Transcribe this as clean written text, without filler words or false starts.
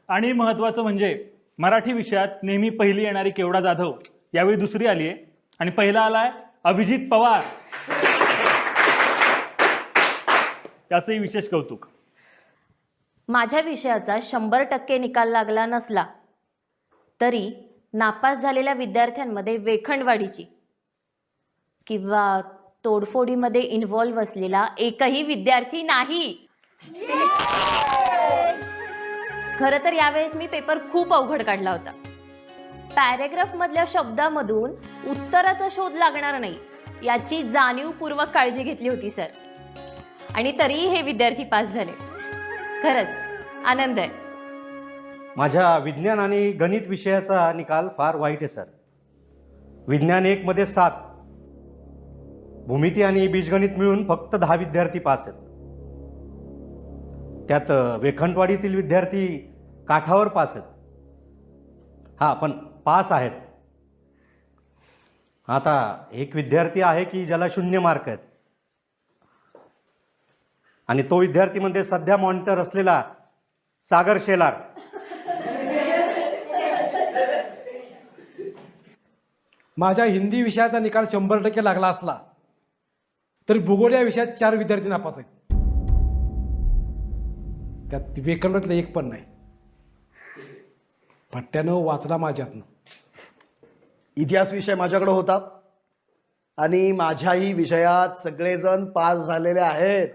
आणि महत्त्वाचं म्हणजे मराठी विषयात नेहमी पहिली येणारी केवढा जाधव यावेळी दुसरी आली आहे आणि पहिला आलाय अभिजित पवार. त्याचंही विशेष कौतुक. माझ्या विषयाचा 100% निकाल लागला नसला तरी नापास झालेल्या विद्यार्थ्यांमध्ये वेखंडवाडीची किंवा तोडफोडीमध्ये इन्व्हॉल्व असलेला एकही विद्यार्थी नाही. खरं तर यावेळेस मी पेपर खूप अवघड काढला होता. पॅरेग्राफ मधल्या शब्दामधून उत्तराचा शोध लागणार नाही याची जाणीवपूर्वक काळजी घेतली होती सर. आणि तरीही हे विद्यार्थी पास झाले. खरंच आनंद आहे. माझ्या विज्ञान आणि गणित विषयाचा निकाल फार वाईट आहे सर. विज्ञान 1 मध्ये 7, भूमिती आणि बीजगणित मिळून फक्त 10 विद्यार्थी पास आहेत. त्यात वेखंडवाडीतील विद्यार्थी काठावर पास आहेत. हा, पण पास आहेत. आता एक विद्यार्थी आहे की ज्याला 0 मार्क आहेत आणि तो विद्यार्थी म्हणजे सध्या मॉनिटर असलेला सागर शेलार. माझ्या हिंदी विषयाचा निकाल 100% लागला असला तरी भूगोल या विषयात 4 विद्यार्थी नापास आहेत. त्यात वेखंडातलं एक पण नाही. पट्ट्यानं वाचला माझ्यातनं. इतिहास विषय माझ्याकडे होता आणि माझ्याही विषयात सगळेजण पास झालेले आहेत.